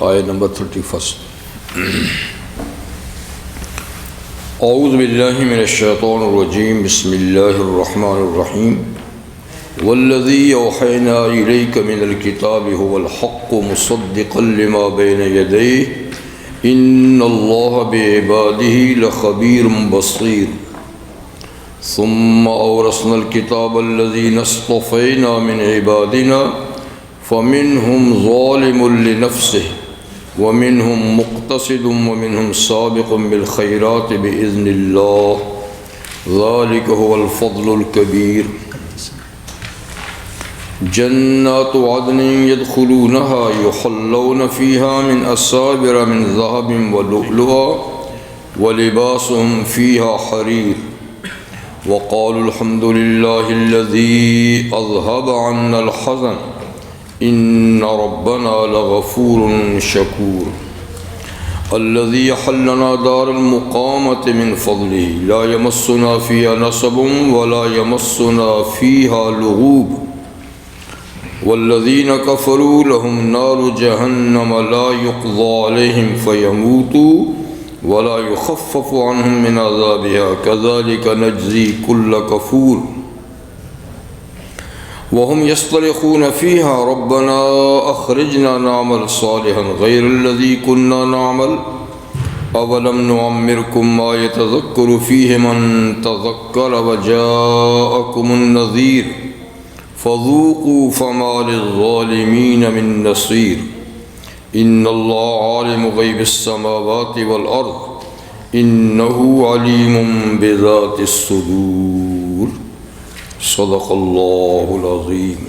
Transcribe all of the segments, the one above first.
آیت نمبر 31۔ اعوذ باللہ من الشیطان الرجیم، بسم اللہ الرحمن الرحیم۔ والذی اوحینا الیک من الکتاب هو الحق مصدقا لما بین یدیہ ان اللہ بعبادہ لخبیر بصیر۔ ثم اورثنا الکتاب الذین اصطفینا من عبادنا فمنهم ظالم لنفسه ومنهم مقتصد ومنهم سابق بالخيرات بإذن الله ذلك هو الفضل الكبير۔ جنات عدن يدخلونها يحلون فيها من أساور من ذهب ولؤلؤا ولباسهم فيها حرير وقالوا الحمد لله الذي أذهب عنا الحزن إن ربنا لغفور شكور۔ الذي حلنا دار المقامة من فضله لا يمسنا فيها نصب ولا يمسنا فيها لغوب والذين كفروا لهم نار جهنم لا يقضى عليهم فيموتوا ولا يخفف عنهم من عذابها كذلك نجزي كل كفور۔ وهم يصطرخون فيها ربنا أخرجنا نعمل صالحا غير الذي كنا نعمل أولم نعمركم ما يتذكر فيه من تذكر وجاءكم النذير فذوقوا فما للظالمين من نصير۔ إن الله عالم غيب السماوات والأرض إنه عليم بذات الصدور۔ صدق اللہ العظیم۔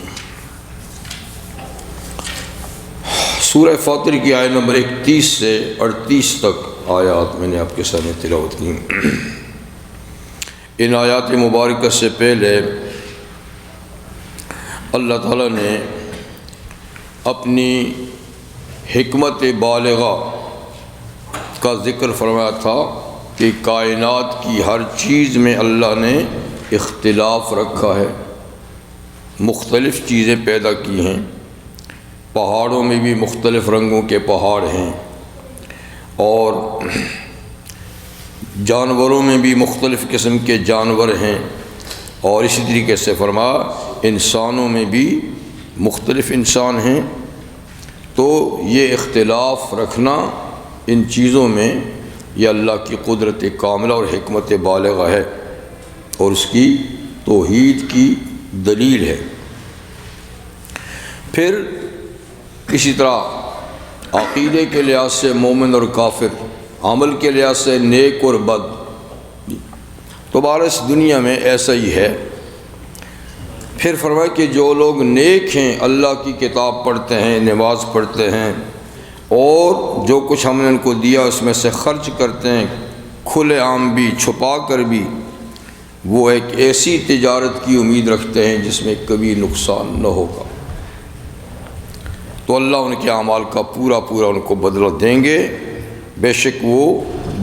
سورہ فاطر کی آیت نمبر 31 سے 38 تک آیات میں نے آپ کے سامنے تلاوت کی۔ ان آیات مبارکہ سے پہلے اللہ تعالیٰ نے اپنی حکمت بالغہ کا ذکر فرمایا تھا کہ کائنات کی ہر چیز میں اللہ نے اختلاف رکھا ہے، مختلف چیزیں پیدا کی ہیں۔ پہاڑوں میں بھی مختلف رنگوں کے پہاڑ ہیں اور جانوروں میں بھی مختلف قسم کے جانور ہیں، اور اسی طریقے سے فرمایا انسانوں میں بھی مختلف انسان ہیں۔ تو یہ اختلاف رکھنا ان چیزوں میں یہ اللہ کی قدرت کاملہ اور حکمت بالغہ ہے اور اس کی توحید کی دلیل ہے۔ پھر اسی طرح عقیدے کے لحاظ سے مومن اور کافر، عمل کے لحاظ سے نیک اور بد، تو بہر اس دنیا میں ایسا ہی ہے۔ پھر فرمایا کہ جو لوگ نیک ہیں، اللہ کی کتاب پڑھتے ہیں، نماز پڑھتے ہیں، اور جو کچھ ہم نے ان کو دیا اس میں سے خرچ کرتے ہیں، کھلے عام بھی چھپا کر بھی، وہ ایک ایسی تجارت کی امید رکھتے ہیں جس میں کبھی نقصان نہ ہوگا، تو اللہ ان کے اعمال کا پورا ان کو بدلہ دیں گے۔ بے شک وہ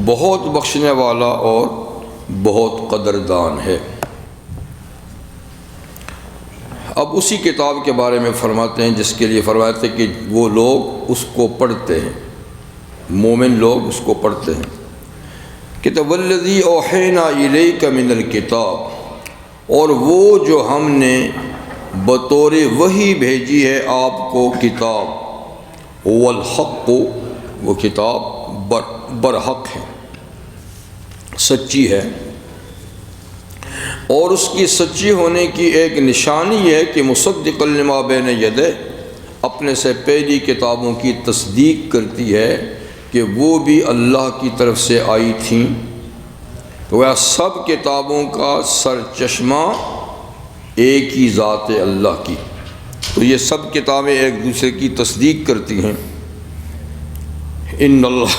بہت بخشنے والا اور بہت قدردان ہے۔ اب اسی کتاب کے بارے میں فرماتے ہیں جس کے لیے فرمایا تھا کہ وہ لوگ اس کو پڑھتے ہیں، مومن لوگ اس کو پڑھتے ہیں۔ کتاب والذی اوحینا الیک من الکتاب، اور وہ جو ہم نے بطور وحی بھیجی ہے آپ کو کتاب، هو الحق، وہ کتاب برحق ہے، سچی ہے، اور اس کی سچی ہونے کی ایک نشانی یہ ہے کہ مصدق لما بین یدہ، اپنے سے پہلی کتابوں کی تصدیق کرتی ہے کہ وہ بھی اللہ کی طرف سے آئی تھیں۔ تو وہ سب کتابوں کا سر چشمہ ایک ہی ذات اللہ کی، تو یہ سب کتابیں ایک دوسرے کی تصدیق کرتی ہیں۔ ان اللہ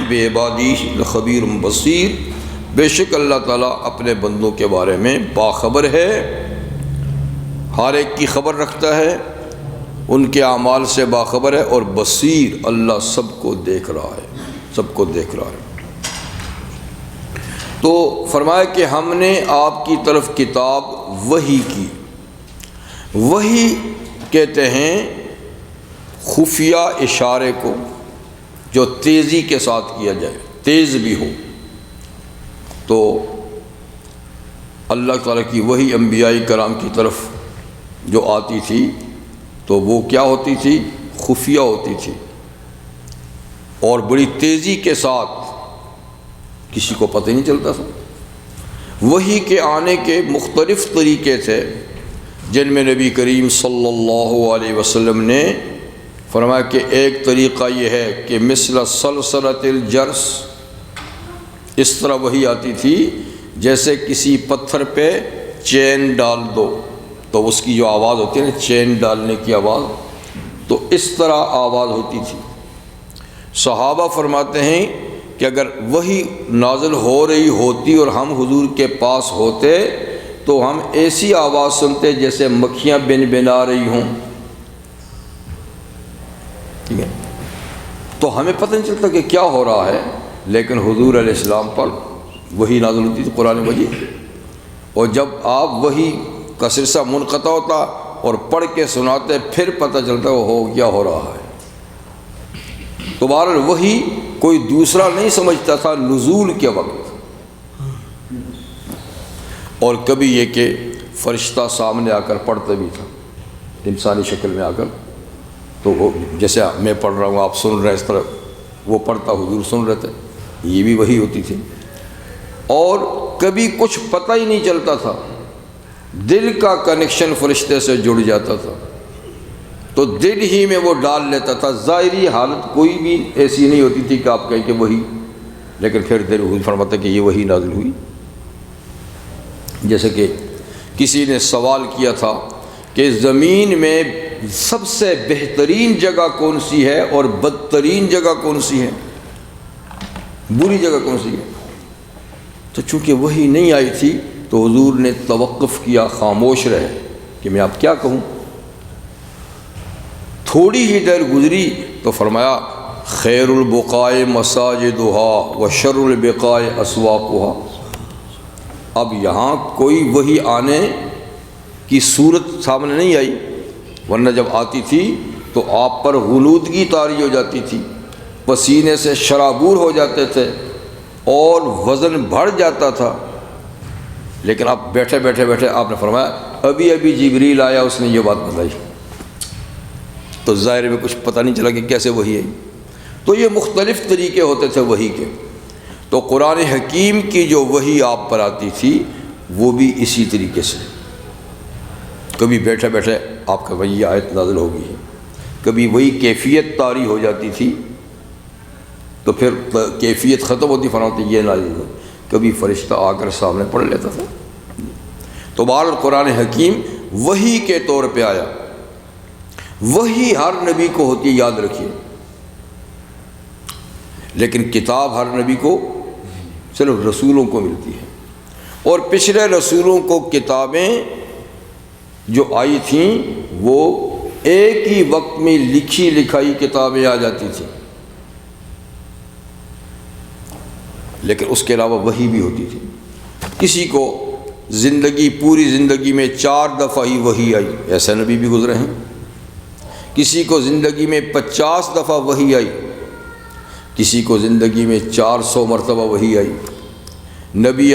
بعبادہ لخبیر بصیر، بے شک اللہ تعالیٰ اپنے بندوں کے بارے میں باخبر ہے، ہر ایک کی خبر رکھتا ہے، ان کے اعمال سے باخبر ہے، اور بصیر، اللہ سب کو دیکھ رہا ہے، سب کو دیکھ رہا ہے۔ تو فرمایا کہ ہم نے آپ کی طرف کتاب وحی کی۔ وحی کہتے ہیں خفیہ اشارے کو، جو تیزی کے ساتھ کیا جائے، تیز بھی ہو۔ تو اللہ تعالیٰ کی وہی انبیاء کرام کی طرف جو آتی تھی تو وہ کیا ہوتی تھی؟ خفیہ ہوتی تھی، اور بڑی تیزی کے ساتھ، کسی کو پتہ نہیں چلتا تھا۔ وحی کے آنے کے مختلف طریقے تھے، جن میں نبی کریم صلی اللہ علیہ وسلم نے فرمایا کہ ایک طریقہ یہ ہے کہ مثل سلسلۃ الجرس، اس طرح وحی آتی تھی جیسے کسی پتھر پہ چین ڈال دو تو اس کی جو آواز ہوتی ہے نا، چین ڈالنے کی آواز، تو اس طرح آواز ہوتی تھی۔ صحابہ فرماتے ہیں کہ اگر وحی نازل ہو رہی ہوتی اور ہم حضور کے پاس ہوتے تو ہم ایسی آواز سنتے جیسے مکھیاں بن بنا رہی ہوں، ٹھیک ہے؟ تو ہمیں پتہ نہیں چلتا کہ کیا ہو رہا ہے، لیکن حضور علیہ السلام پر وحی نازل ہوتی تھی، قرآن مجید، اور جب آپ وحی کا سلسلہ منقطع ہوتا اور پڑھ کے سناتے پھر پتہ چلتا وہ ہو کیا ہو رہا ہے۔ تو بہرحال وحی کوئی دوسرا نہیں سمجھتا تھا نزول کے وقت، اور کبھی یہ کہ فرشتہ سامنے آ کر پڑھتا بھی تھا انسانی شکل میں آ کر، تو وہ جیسے میں پڑھ رہا ہوں آپ سن رہے ہیں، اس طرح وہ پڑھتا حضور سن رہے تھے، یہ بھی وحی ہوتی تھی۔ اور کبھی کچھ پتہ ہی نہیں چلتا تھا، دل کا کنیکشن فرشتے سے جڑ جاتا تھا تو دل ہی میں وہ ڈال لیتا تھا، ظاہری حالت کوئی بھی ایسی نہیں ہوتی تھی کہ آپ کہیں کہ وحی، لیکن پھر دل حضور فرماتا کہ یہ وحی نازل ہوئی۔ جیسے کہ کسی نے سوال کیا تھا کہ زمین میں سب سے بہترین جگہ کون سی ہے اور بدترین جگہ کون سی ہے، بری جگہ کون سی ہے؟ تو چونکہ وحی نہیں آئی تھی تو حضور نے توقف کیا، خاموش رہے کہ میں اب کیا کہوں۔ تھوڑی ہی دیر گزری تو فرمایا خیر البقاء مساجدها وشر البقاء اسواقها۔ اب یہاں کوئی وحی آنے کی صورت سامنے نہیں آئی، ورنہ جب آتی تھی تو آپ پر غنودگی طاری ہو جاتی تھی، پسینے سے شرابور ہو جاتے تھے اور وزن بڑھ جاتا تھا، لیکن اب بیٹھے بیٹھے آپ نے فرمایا ابھی جبریل آیا، اس نے یہ بات بتائی، تو ظاہر میں کچھ پتہ نہیں چلا کہ کیسے وحی آئی۔ تو یہ مختلف طریقے ہوتے تھے وحی کے۔ تو قرآن حکیم کی جو وحی آپ پر آتی تھی وہ بھی اسی طریقے سے، کبھی بیٹھے بیٹھے آپ کا وہی آیت نازل ہوگی، کبھی وہی کیفیت طاری ہو جاتی تھی تو پھر کیفیت ختم ہوتی، فرماتے یہ نازل ہو، کبھی فرشتہ آ کر سامنے پڑھ لیتا تھا۔ تو بہرحال قرآن حکیم وحی کے طور پہ آیا۔ وحی ہر نبی کو ہوتی ہے، یاد رکھیے، لیکن کتاب ہر نبی کو صرف رسولوں کو ملتی ہے، اور پچھلے رسولوں کو کتابیں جو آئی تھیں وہ ایک ہی وقت میں لکھی لکھائی کتابیں آ جاتی تھیں، لیکن اس کے علاوہ وحی بھی ہوتی تھی۔ کسی کو پوری زندگی میں 4 دفعہ ہی وحی آئی، ایسے نبی بھی گزرے ہیں۔ کسی کو زندگی میں 50 دفعہ وحی آئی، کسی کو زندگی میں 400 مرتبہ وحی آئی۔ نبی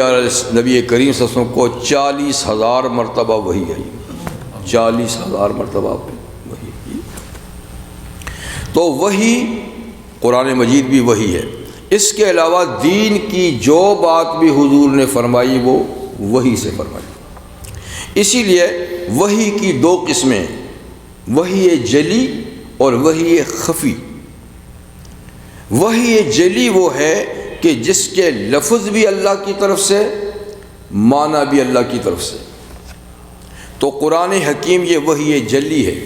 کریم صلی اللہ علیہ وسلم کو 40,000 مرتبہ وحی آئی، 40,000 مرتبہ وحی آئی۔ تو وحی قرآن مجید بھی وحی ہے۔ اس کے علاوہ دین کی جو بات بھی حضور نے فرمائی وہ وحی سے فرمائی۔ اسی لیے وحی کی 2 قسمیں، وحی جلی اور وحی خفی۔ وحی جلی وہ ہے کہ جس کے لفظ بھی اللہ کی طرف سے، معنی بھی اللہ کی طرف سے۔ تو قرآن حکیم یہ وحی جلی ہے،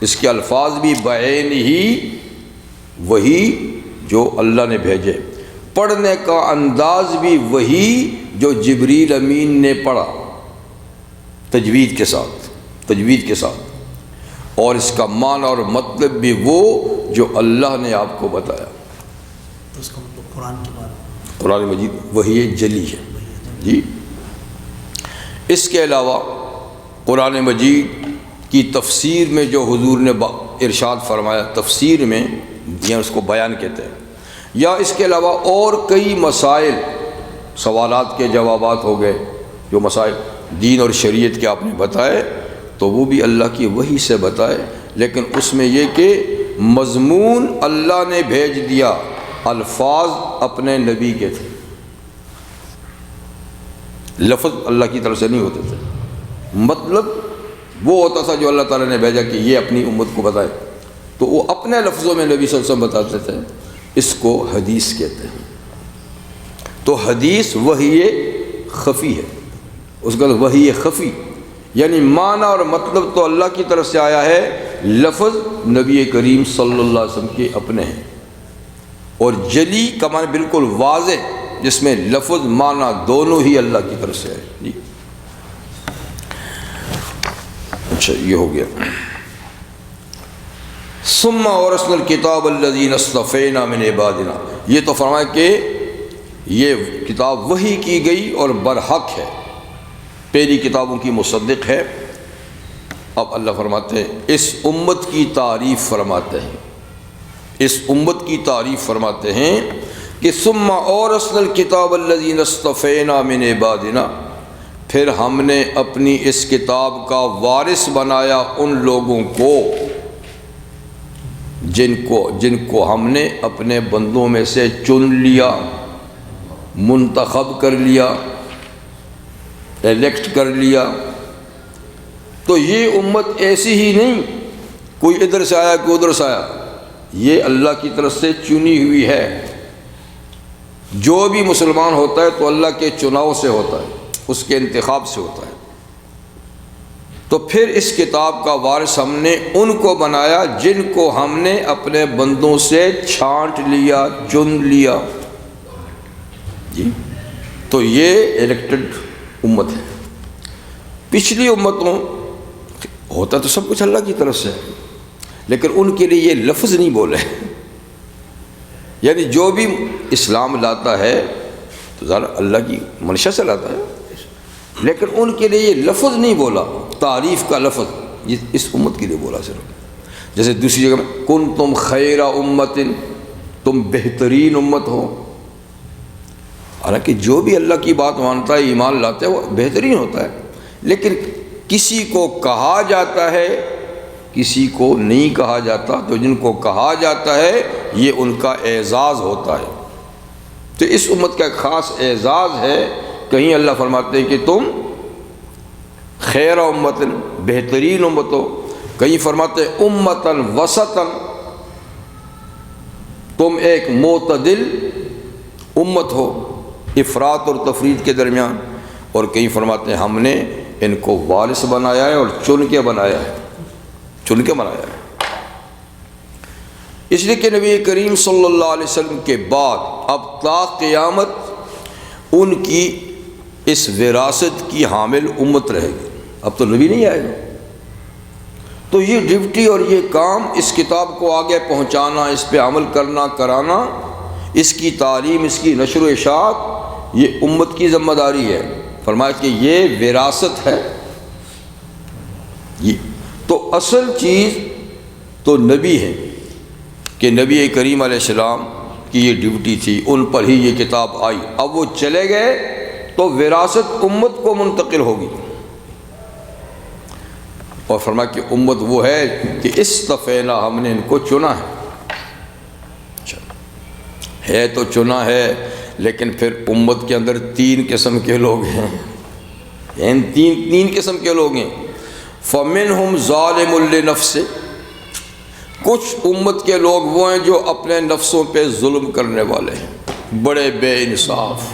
اس کے الفاظ بھی بعین ہی وحی جو اللہ نے بھیجے، پڑھنے کا انداز بھی وہی جو جبریل امین نے پڑھا، تجوید کے ساتھ، اور اس کا معنی اور مطلب بھی وہ جو اللہ نے آپ کو بتایا۔ تو اس کا مطلب قرآن کی بات، قرآن مجید وحی جلی ہے جی۔ اس کے علاوہ قرآن مجید کی تفسیر میں جو حضور نے ارشاد فرمایا، تفسیر میں یا اس کو بیان کہتے ہیں، یا اس کے علاوہ اور کئی مسائل، سوالات کے جوابات ہو گئے، جو مسائل دین اور شریعت کے آپ نے بتائے تو وہ بھی اللہ کی وحی سے بتائے، لیکن اس میں یہ کہ مضمون اللہ نے بھیج دیا، الفاظ اپنے نبی کے تھے، لفظ اللہ کی طرف سے نہیں ہوتے تھے، مطلب وہ ہوتا تھا جو اللہ تعالیٰ نے بھیجا کہ یہ اپنی امت کو بتائے، تو وہ اپنے لفظوں میں نبی صلی اللہ علیہ وسلم بتاتے تھے، اس کو حدیث کہتے ہیں۔ تو حدیث وحی خفی ہے، اس کا وحی خفی یعنی معنی اور مطلب تو اللہ کی طرف سے آیا ہے، لفظ نبی کریم صلی اللہ علیہ وسلم کے اپنے ہیں، اور جلی کا معنی بالکل واضح، جس میں لفظ معنی دونوں ہی اللہ کی طرف سے ہے۔ جی اچھا، یہ ہو گیا۔ ثم اورثنا الکتاب الذین اصطفینا من عبادنا، یہ تو فرمایا کہ یہ کتاب وحی کی گئی اور برحق ہے، پہلی کتابوں کی مصدق ہے۔ اب اللہ فرماتے ہیں اس امت کی تعریف فرماتے ہیں، اس امت کی تعریف فرماتے ہیں کہ ثم اورثنا الکتاب الذین اصطفینا من عبادنا، پھر ہم نے اپنی اس کتاب کا وارث بنایا ان لوگوں کو جن کو ہم نے اپنے بندوں میں سے چن لیا، منتخب کر لیا، الیکٹ کر لیا۔ تو یہ امت ایسی ہی نہیں، کوئی ادھر سے آیا کوئی ادھر سے آیا، یہ اللہ کی طرف سے چنی ہوئی ہے۔ جو بھی مسلمان ہوتا ہے تو اللہ کے چناؤ سے ہوتا ہے، اس کے انتخاب سے ہوتا ہے۔ تو پھر اس کتاب کا وارث ہم نے ان کو بنایا جن کو ہم نے اپنے بندوں سے چھانٹ لیا، چن لیا۔ جی تو یہ الیکٹڈ امت ہے۔ پچھلی امتوں ہوتا تو سب کچھ اللہ کی طرف سے، لیکن ان کے لیے یہ لفظ نہیں بولے، یعنی جو بھی اسلام لاتا ہے تو ذرا اللہ کی منشا سے لاتا ہے، لیکن ان کے لیے یہ لفظ نہیں بولا، تعریف کا لفظ اس امت کے لیے بولا صرف۔ جیسے دوسری جگہ میں کنتم خیر امت، تم بہترین امت ہو، حالانکہ جو بھی اللہ کی بات مانتا ہے، ایمان لاتا ہے، وہ بہترین ہوتا ہے، لیکن کسی کو کہا جاتا ہے کسی کو نہیں کہا جاتا، تو جن کو کہا جاتا ہے یہ ان کا اعزاز ہوتا ہے۔ تو اس امت کا ایک خاص اعزاز ہے، کہیں اللہ فرماتے ہیں کہ تم خیر امت، بہترین امت ہو، کہیں فرماتے ہیں امتاً وسطاً، تم ایک معتدل امت ہو، افراط اور تفرید کے درمیان، اور کہیں فرماتے ہیں ہم نے ان کو وارث بنایا ہے اور چن کے بنایا ہے، چن کے بنایا ہے۔ اس لیے کہ نبی کریم صلی اللہ علیہ وسلم کے بعد اب تا قیامت ان کی اس وراثت کی حامل امت رہے گی، اب تو نبی نہیں آئے گا۔ تو یہ ڈیوٹی اور یہ کام اس کتاب کو آگے پہنچانا، اس پہ عمل کرنا، کرانا، اس کی تعلیم، اس کی نشر و اشاعت، یہ امت کی ذمہ داری ہے۔ فرمایا کہ یہ وراثت ہے۔ یہ تو اصل چیز تو نبی ہے کہ نبی کریم علیہ السلام کی یہ ڈیوٹی تھی، ان پر ہی یہ کتاب آئی۔ اب وہ چلے گئے تو وراثت امت کو منتقل ہوگی، اور فرمایا کہ امت وہ ہے کہ استفینا، ہم نے ان کو چنا ہے۔ ہے تو چنا ہے، لیکن پھر امت کے اندر تین قسم کے لوگ ہیں، تین قسم کے لوگ ہیں۔ فَمِنْهُمْ ظَالِمٌ لِنَفْسِهِ، کچھ امت کے لوگ وہ ہیں جو اپنے نفسوں پہ ظلم کرنے والے ہیں، بڑے بے انصاف،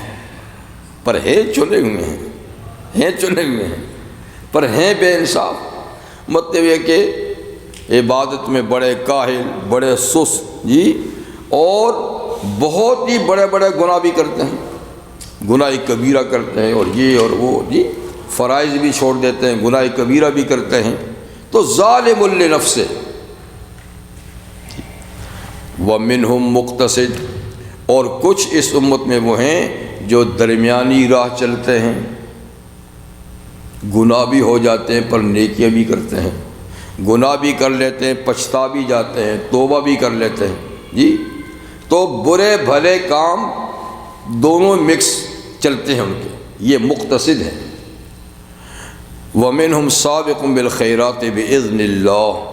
پر ہیں چنے ہوئے ہیں، چنے ہوئے ہیں، پر ہیں بے انصاف۔ مطلب یہ کہ عبادت میں بڑے کاہل، بڑے سست، جی، اور بہت ہی بڑے بڑے گناہ بھی کرتے ہیں، گناہ کبیرہ کرتے ہیں، اور یہ اور وہ، جی، فرائض بھی چھوڑ دیتے ہیں، گناہ کبیرہ بھی کرتے ہیں۔ تو ظالم لنفسہ، وَمِنْهُمْ مُقْتَصِدٌ، اور کچھ اس امت میں وہ ہیں جو درمیانی راہ چلتے ہیں، گناہ بھی ہو جاتے ہیں پر نیکیاں بھی کرتے ہیں، گناہ بھی کر لیتے ہیں، پچھتا بھی جاتے ہیں، توبہ بھی کر لیتے ہیں، جی تو برے بھلے کام دونوں مکس چلتے ہیں ان کے، یہ مقتصد ہیں۔ وَمِنْهُمْ سَابِقٌ بِالْخَيْرَاتِ بِإِذْنِ اللَّهِ،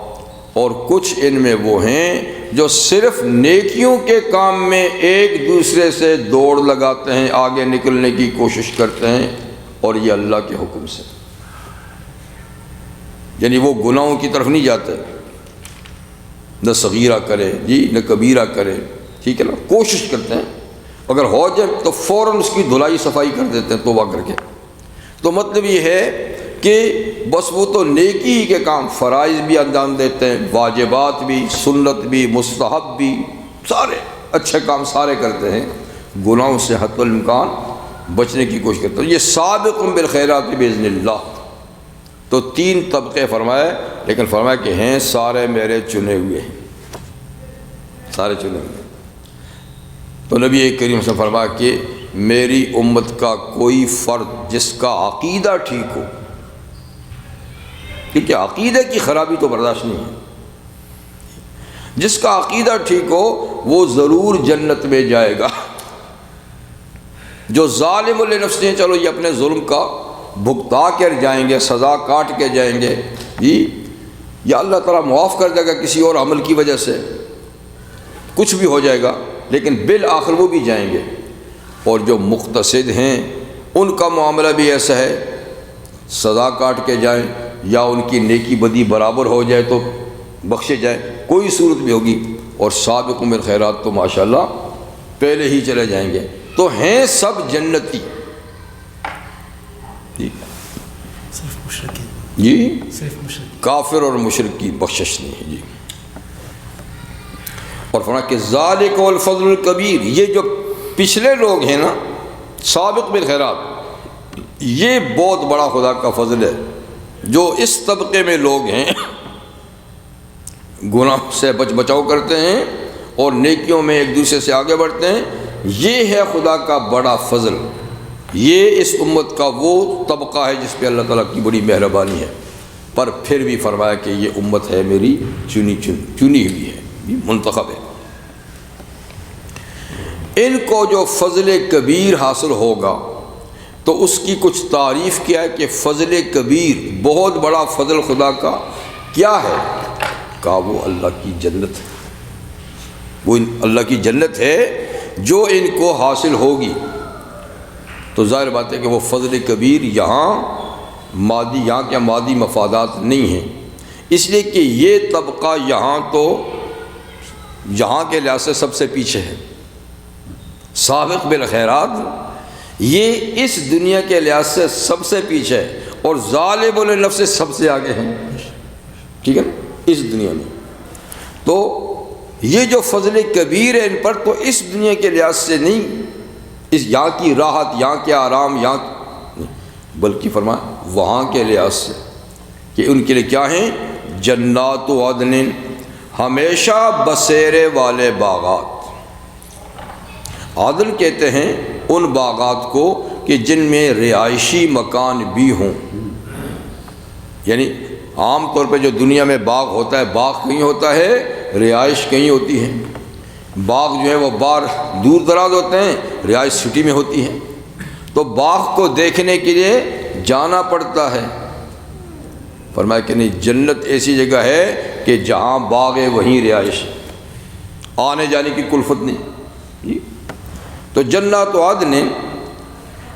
اور کچھ ان میں وہ ہیں جو صرف نیکیوں کے کام میں ایک دوسرے سے دوڑ لگاتے ہیں، آگے نکلنے کی کوشش کرتے ہیں، اور یہ اللہ کے حکم سے، یعنی وہ گناہوں کی طرف نہیں جاتے، نہ صغیرہ کرے جی نہ کبیرہ کرے، ٹھیک ہے نا، کوشش کرتے ہیں، اگر ہو جائے تو فوراً اس کی دھلائی صفائی کر دیتے ہیں توبہ کر کے۔ تو مطلب یہ ہے کہ بس وہ تو نیکی کے کام، فرائض بھی انجام دیتے ہیں، واجبات بھی، سنت بھی، مستحب بھی، سارے اچھے کام سارے کرتے ہیں، گناہوں سے حتی الامکان بچنے کی کوشش کرتے ہیں۔ یہ سابق بالخیرات باذن اللہ۔ تو تین طبقے فرمائے، لیکن فرمایا کہ ہیں سارے میرے چنے ہوئے ہیں، سارے چنے ہوئے ہیں۔ تو نبی کریم سے فرمایا کہ میری امت کا کوئی فرد جس کا عقیدہ ٹھیک ہو، کیونکہ عقیدے کی خرابی تو برداشت نہیں ہے، جس کا عقیدہ ٹھیک ہو وہ ضرور جنت میں جائے گا۔ جو ظالم لنفس ہیں، چلو یہ اپنے ظلم کا بھگتا کر جائیں گے، سزا کاٹ کے جائیں گے جی، یا اللہ تعالیٰ معاف کر دے گا کسی اور عمل کی وجہ سے، کچھ بھی ہو جائے گا، لیکن بالآخر وہ بھی جائیں گے۔ اور جو مقتصد ہیں ان کا معاملہ بھی ایسا ہے، سزا کاٹ کے جائیں یا ان کی نیکی بدی برابر ہو جائے تو بخشے جائے، کوئی صورت بھی ہوگی، اور سابقون بالخیرات تو ماشاءاللہ پہلے ہی چلے جائیں گے۔ تو ہیں سب جنتی جی، صرف مشرکین، جی صرف مشرکین، کافر اور مشرک کی بخشش نہیں ہے جی۔ اور فرمایا کہ ذالک الفضل الکبیر، یہ جو پچھلے لوگ ہیں نا سابق بالخیرات، یہ بہت بڑا خدا کا فضل ہے۔ جو اس طبقے میں لوگ ہیں، گناہ سے بچاؤ کرتے ہیں اور نیکیوں میں ایک دوسرے سے آگے بڑھتے ہیں، یہ ہے خدا کا بڑا فضل۔ یہ اس امت کا وہ طبقہ ہے جس پہ اللہ تعالیٰ کی بڑی مہربانی ہے۔ پر پھر بھی فرمایا کہ یہ امت ہے میری چنی ہوئی ہے، منتخب ہے۔ ان کو جو فضل کبیر حاصل ہوگا تو اس کی کچھ تعریف کیا ہے کہ فضل کبیر، بہت بڑا فضل خدا کا کیا ہے؟ کہا وہ اللہ کی جنت ہے، وہ اللہ کی جنت ہے جو ان کو حاصل ہوگی۔ تو ظاہر بات ہے کہ وہ فضل کبیر یہاں کے مادی مفادات نہیں ہیں، اس لیے کہ یہ طبقہ یہاں کے لحاظ سے سب سے پیچھے ہے۔ سابق بالخیرات یہ اس دنیا کے لحاظ سے سب سے پیچھے ہے، اور ظالم لنفس سے سب سے آگے ہیں، ٹھیک ہے نا، اس دنیا میں۔ تو یہ جو فضل کبیر ہے ان پر، تو اس دنیا کے لحاظ سے نہیں، اس یہاں کی راحت، یہاں کے آرام، بلکہ فرمایا وہاں کے لحاظ سے کہ ان کے لیے کیا ہیں؟ جنات و عدن، ہمیشہ بسیرے والے باغات۔ عدن کہتے ہیں ان باغات کو کہ جن میں رہائشی مکان بھی ہوں، یعنی عام طور پہ جو دنیا میں باغ ہوتا ہے، باغ کہیں ہوتا ہے، رہائش کہیں ہوتی ہے۔ باغ جو ہے وہ باہر دور دراز ہوتے ہیں، رہائش سٹی میں ہوتی ہے۔ تو باغ کو دیکھنے کے لیے جانا پڑتا ہے۔ فرمایا کہ نہیں، جنت ایسی جگہ ہے کہ جہاں باغ ہے وہیں رہائش ہے، آنے جانے کی کلفت نہیں۔ تو جنات و عدن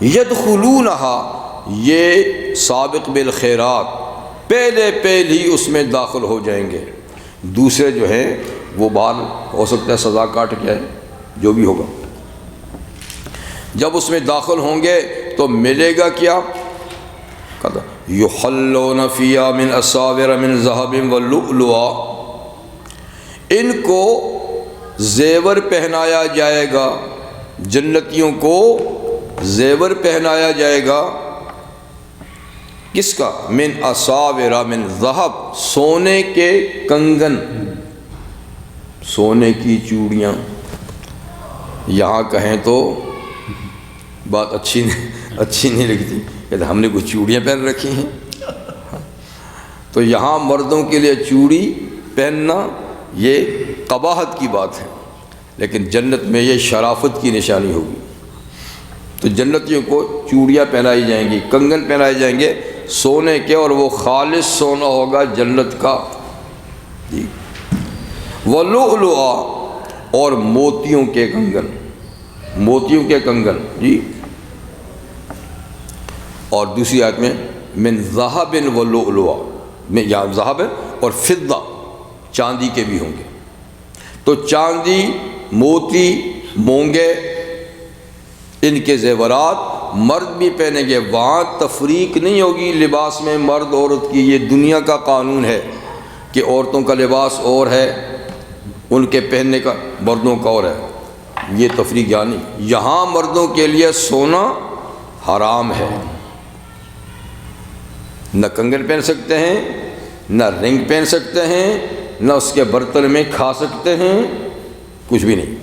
یدخلونہا، یہ سابق بالخیرات پہلے ہی اس میں داخل ہو جائیں گے۔ دوسرے جو ہیں وہ باہر ہو سکتا ہے سزا کاٹ کے آئے، جو بھی ہوگا۔ جب اس میں داخل ہوں گے تو ملے گا کیا؟ کہتا یحلون فیہا من اساور من ذہب ولؤلؤا، ان کو زیور پہنایا جائے گا، جنتیوں کو زیور پہنایا جائے گا۔ کس کا؟ من اساور من ذہب، سونے کے کنگن، سونے کی چوڑیاں۔ یہاں کہیں تو بات اچھی نہیں لگتی، کہتے ہم نے کچھ چوڑیاں پہن رکھی ہیں۔ تو یہاں مردوں کے لیے چوڑی پہننا یہ قباحت کی بات ہے، لیکن جنت میں یہ شرافت کی نشانی ہوگی۔ تو جنتیوں کو چوڑیاں پہنائی جائیں گی، کنگن پہنائے جائیں گے سونے کے، اور وہ خالص سونا ہوگا جنت کا جی۔ وَلُؤْلُؤًا، اور موتیوں کے کنگن، موتیوں کے کنگن جی۔ اور دوسری آیت میں من ذهب وَلُؤْلُؤًا، میں یہاں ذہب اور فضہ چاندی کے بھی ہوں گے۔ تو چاندی، موتی، مونگے، ان کے زیورات مرد بھی پہنیں گے۔ وہاں تفریق نہیں ہوگی لباس میں مرد عورت کی، یہ دنیا کا قانون ہے کہ عورتوں کا لباس اور ہے، ان کے پہننے کا مردوں کا اور ہے، یہ تفریق یہاں نہیں۔ یہاں مردوں کے لیے سونا حرام ہے، نہ کنگن پہن سکتے ہیں، نہ رنگ پہن سکتے ہیں، نہ اس کے برتن میں کھا سکتے ہیں، کچھ بھی نہیں،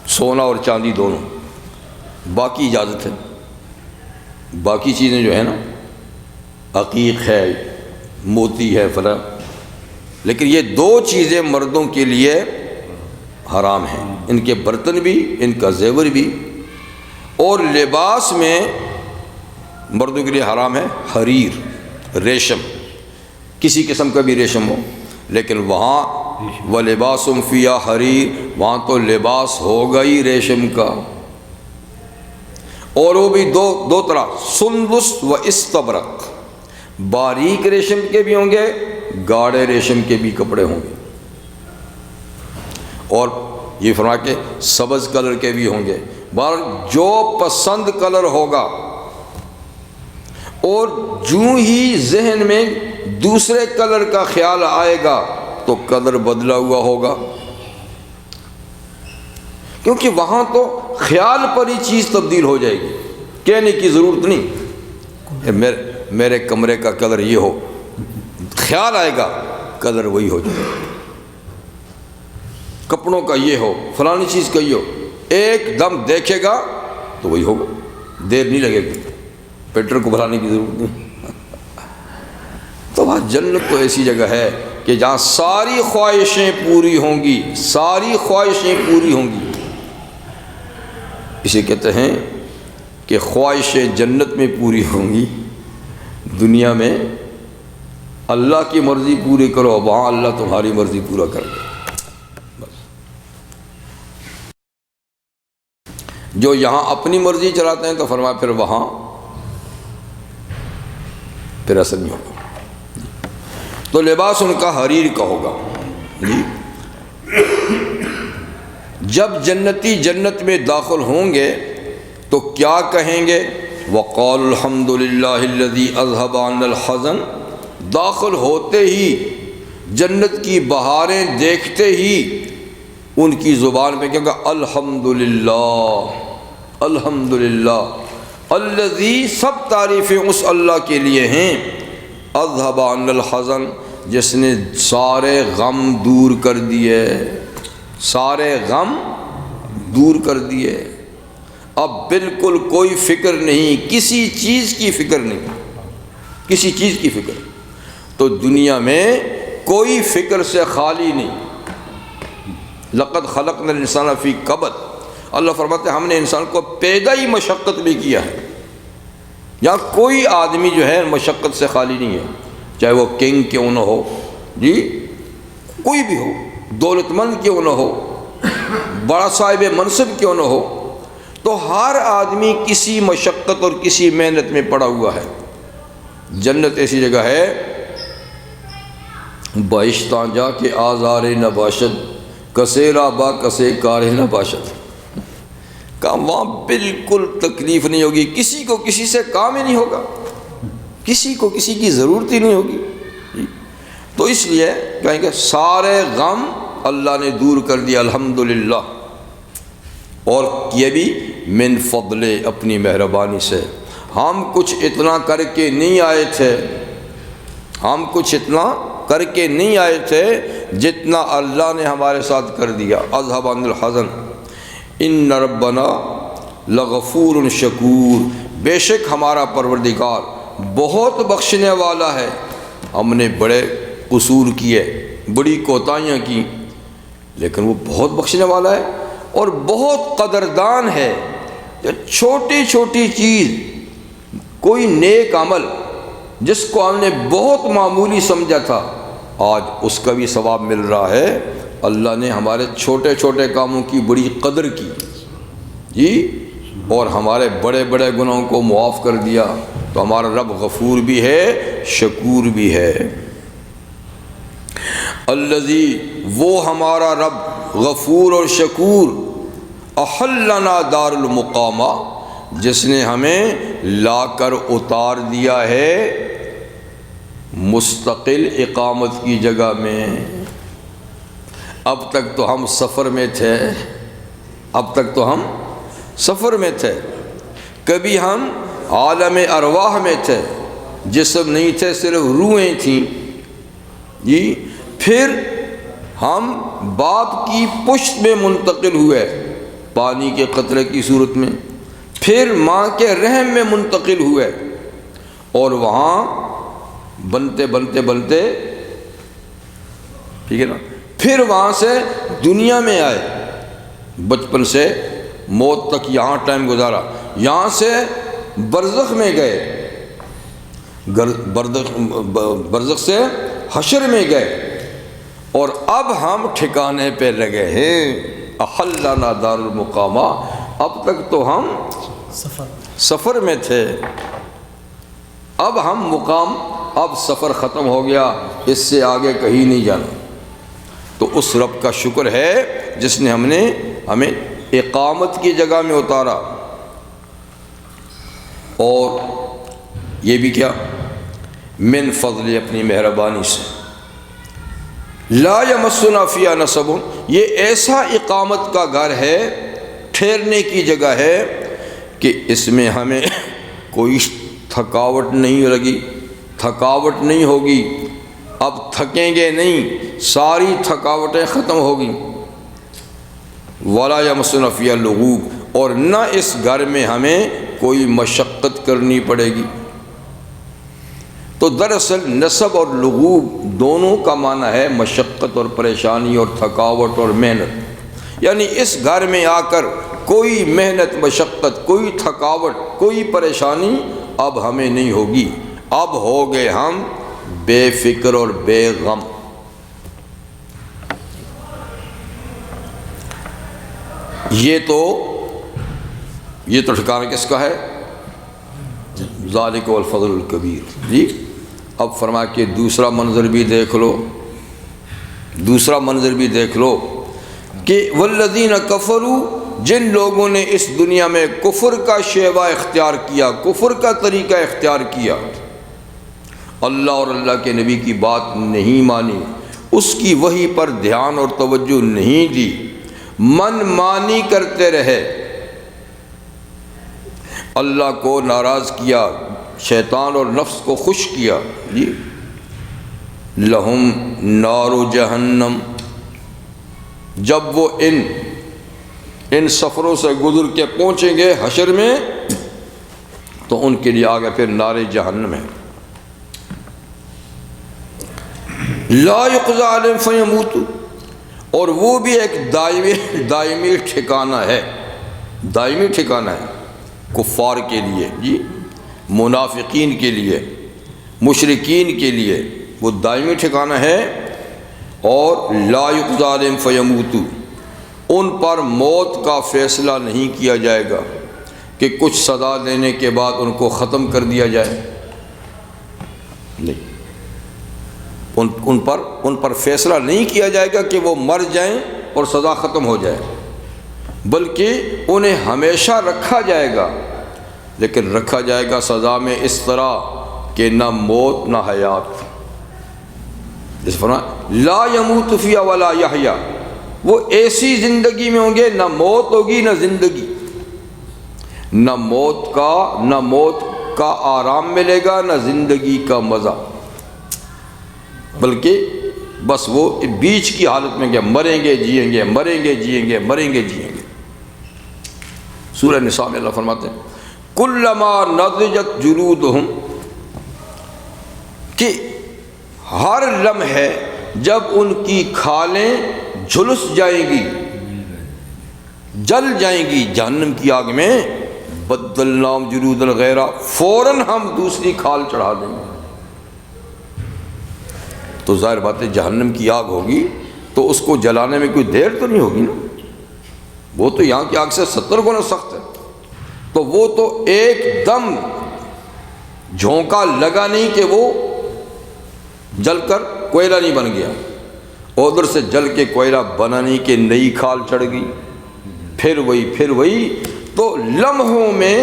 سونا اور چاندی دونوں۔ باقی اجازت ہے، باقی چیزیں جو ہے نا، عقیق ہے، موتی ہے، فلاں، لیکن یہ دو چیزیں مردوں کے لیے حرام ہیں، ان کے برتن بھی، ان کا زیور بھی۔ اور لباس میں مردوں کے لیے حرام ہے حریر، ریشم، کسی قسم کا بھی ریشم ہو، لیکن وہاں وَلِبَاسٌ فِيهَا حَرِيرٌ، وہاں تو لباس ہوگا ہی ریشم کا، اور وہ بھی دو طرح، سندس و استبرق، باریک ریشم کے بھی ہوں گے، گاڑے ریشم کے بھی کپڑے ہوں گے، اور یہ فرما کے سبز کلر کے بھی ہوں گے۔ جو پسند کلر ہوگا، اور جو ہی ذہن میں دوسرے کلر کا خیال آئے گا تو کلر بدلا ہوا ہوگا، کیونکہ وہاں تو خیال پر ہی چیز تبدیل ہو جائے گی، کہنے کی ضرورت نہیں میرے کمرے کا کلر یہ ہو، خیال آئے گا کلر وہی ہو جائے گا، کپڑوں کا یہ ہو، فلانی چیز کا یہ ہو، ایک دم دیکھے گا تو وہی ہوگا، دیر نہیں لگے گی، پیٹر کو بلانے کی ضرورت نہیں۔ تو وہاں جنت تو ایسی جگہ ہے کہ جہاں ساری خواہشیں پوری ہوں گی، ساری خواہشیں پوری ہوں گی۔ اسے کہتے ہیں کہ خواہشیں جنت میں پوری ہوں گی، دنیا میں اللہ کی مرضی پوری کرو، وہاں اللہ تمہاری مرضی پورا کر دے۔ جو یہاں اپنی مرضی چلاتے ہیں تو فرمایا پھر وہاں پھر اثر نہیں ہوگا۔ تو لباس ان کا حریر کا ہوگا جی۔ جب جنتی جنت میں داخل ہوں گے تو کیا کہیں گے؟ وقال الحمد للہ الذی اذهب عنا الحزن، داخل ہوتے ہی جنت کی بہاریں دیکھتے ہی ان کی زبان میں کہے گا الحمدللہ، الحمدللہ، الذی، سب تعریفیں اس اللہ کے لیے ہیں، اذهب عنا الحزن، جس نے سارے غم دور کر دیے، سارے غم دور کر دیے، اب بالکل کوئی فکر نہیں، کسی چیز کی فکر نہیں، کسی چیز کی فکر۔ تو دنیا میں کوئی فکر سے خالی نہیں۔ لقد خلقنا الانسان فی کبد، اللہ فرماتے ہیں ہم نے انسان کو پیدا ہی مشقت میں کیا ہے۔ یہاں کوئی آدمی جو ہے مشقت سے خالی نہیں ہے، چاہے وہ کنگ کیوں نہ ہو جی، کوئی بھی ہو، دولت مند کیوں نہ ہو، بڑا صاحب منصب کیوں نہ ہو، تو ہر آدمی کسی مشقت اور کسی محنت میں پڑا ہوا ہے۔ جنت ایسی جگہ ہے، بہشتاں جا کے آزار نباشد، کسیرا با کسے کار نباشد، کہا وہاں بالکل تکلیف نہیں ہوگی، کسی کو کسی سے کام ہی نہیں ہوگا، کسی کو کسی کی ضرورت ہی نہیں ہوگی۔ تو اس لیے کہیں گے سارے غم اللہ نے دور کر دیا الحمدللہ، اور یہ بھی من فضل، اپنی مہربانی سے۔ ہم کچھ اتنا کر کے نہیں آئے تھے، ہم کچھ اتنا کر کے نہیں آئے تھے جتنا اللہ نے ہمارے ساتھ کر دیا۔ اذهب عن الحزن ان ربنا لغفور شکور، بے شک ہمارا پروردگار بہت بخشنے والا ہے۔ ہم نے بڑے قصور کیے، بڑی کوتاہیاں کی، لیکن وہ بہت بخشنے والا ہے، اور بہت قدردان ہے. چھوٹی چھوٹی چیز، کوئی نیک عمل جس کو ہم نے بہت معمولی سمجھا تھا، آج اس کا بھی ثواب مل رہا ہے. اللہ نے ہمارے چھوٹے چھوٹے کاموں کی بڑی قدر کی جی، اور ہمارے بڑے بڑے گناہوں کو معاف کر دیا. تو ہمارا رب غفور بھی ہے، شکور بھی ہے. الذی، وہ ہمارا رب غفور اور شکور، احلنا دار المقامہ، جس نے ہمیں لا کر اتار دیا ہے مستقل اقامت کی جگہ میں. اب تک تو ہم سفر میں تھے، اب تک تو ہم سفر میں تھے. کبھی ہم عالم ارواح میں تھے، جسم نہیں تھے، صرف روحیں تھیں جی. پھر ہم باپ کی پشت میں منتقل ہوئے پانی کے قطرے کی صورت میں، پھر ماں کے رحم میں منتقل ہوئے، اور وہاں بنتے بنتے بنتے ٹھیک ہے نا، پھر وہاں سے دنیا میں آئے. بچپن سے موت تک یہاں ٹائم گزارا، یہاں سے برزخ میں گئے، برزخ سے حشر میں گئے، اور اب ہم ٹھکانے پہ لگے ہیں. احلنا دار المقامہ، اب تک تو ہم سفر میں تھے، اب ہم مقام، اب سفر ختم ہو گیا، اس سے آگے کہیں نہیں جانا. تو اس رب کا شکر ہے جس نے ہمیں اقامت کی جگہ میں اتارا. اور یہ بھی کیا؟ من فضل، اپنی مہربانی سے. لا یمسنا فیہا نصب، یہ ایسا اقامت کا گھر ہے، ٹھہرنے کی جگہ ہے کہ اس میں ہمیں کوئی تھکاوٹ نہیں لگی، تھکاوٹ نہیں ہوگی. اب تھکیں گے نہیں، ساری تھکاوٹیں ختم ہوگی. ولا یمسنا فیہا لغوب، اور نہ اس گھر میں ہمیں کوئی مشقت کرنی پڑے گی. تو دراصل نصب اور لغوب دونوں کا معنی ہے مشقت اور پریشانی اور تھکاوٹ اور محنت. یعنی اس گھر میں آ کر کوئی محنت، مشقت، کوئی تھکاوٹ، کوئی پریشانی اب ہمیں نہیں ہوگی. اب ہو گئے ہم بے فکر اور بے غم. یہ تو ٹھکانہ کس کا ہے؟ ذالک والفضل الکبیر جی. اب فرما کے دوسرا منظر بھی دیکھ لو، دوسرا منظر بھی دیکھ لو کہ والذین کفروا، جن لوگوں نے اس دنیا میں کفر کا شیوہ اختیار کیا، کفر کا طریقہ اختیار کیا، اللہ اور اللہ کے نبی کی بات نہیں مانی، اس کی وحی پر دھیان اور توجہ نہیں دی، من مانی کرتے رہے، اللہ کو ناراض کیا، شیطان اور نفس کو خوش کیا جی. لہم نار جہنم، جب وہ ان سفروں سے گزر کے پہنچیں گے حشر میں تو ان کے لیے آگے پھر نار جہنم ہے. لا یقضی علیہم فیموتوا، اور وہ بھی ایک دائمی ٹھکانہ ہے، دائمی ٹھکانہ ہے کفار کے لیے جی، منافقین کے لیے، مشرکین کے لیے وہ دائمی ٹھکانہ ہے. اور لا یقضی علیہم فیموتوا، ان پر موت کا فیصلہ نہیں کیا جائے گا کہ کچھ سزا دینے کے بعد ان کو ختم کر دیا جائے، نہیں، ان پر فیصلہ نہیں کیا جائے گا کہ وہ مر جائیں اور سزا ختم ہو جائے، بلکہ انہیں ہمیشہ رکھا جائے گا. لیکن رکھا جائے گا سزا میں اس طرح کہ نہ موت نہ حیات. اس فرمایا لا یموت فیہا ولا یحیا، وہ ایسی زندگی میں ہوں گے نہ موت ہوگی نہ زندگی، نہ موت کا آرام ملے گا نہ زندگی کا مزہ، بلکہ بس وہ بیچ کی حالت میں کہ مریں گے جئیں گے، مریں گے جئیں گے، مریں گے جئیں گے. سورہ نساء میں اللہ فرماتے ہیں کلما نضجت جلودہم، کہ ہر لمحے جب ان کی کھالیں جھلس جائیں گی، جل جائیں گی جہنم کی آگ میں، بدلناہم جلودا غیرہا، فوراً ہم دوسری کھال چڑھا دیں گے۔ تو ظاہر بات ہے جہنم کی آگ ہوگی تو اس کو جلانے میں کوئی دیر تو نہیں ہوگی نا، وہ تو یہاں کی آگ سے 70 گنا سخت ہے، تو وہ تو ایک دم جھونکا لگا نہیں کہ وہ جل کر کوئلہ نہیں بن گیا، ادھر سے جل کے کوئلہ بنا نہیں کہ نئی کھال چڑھ گئی، پھر وہی، تو لمحوں میں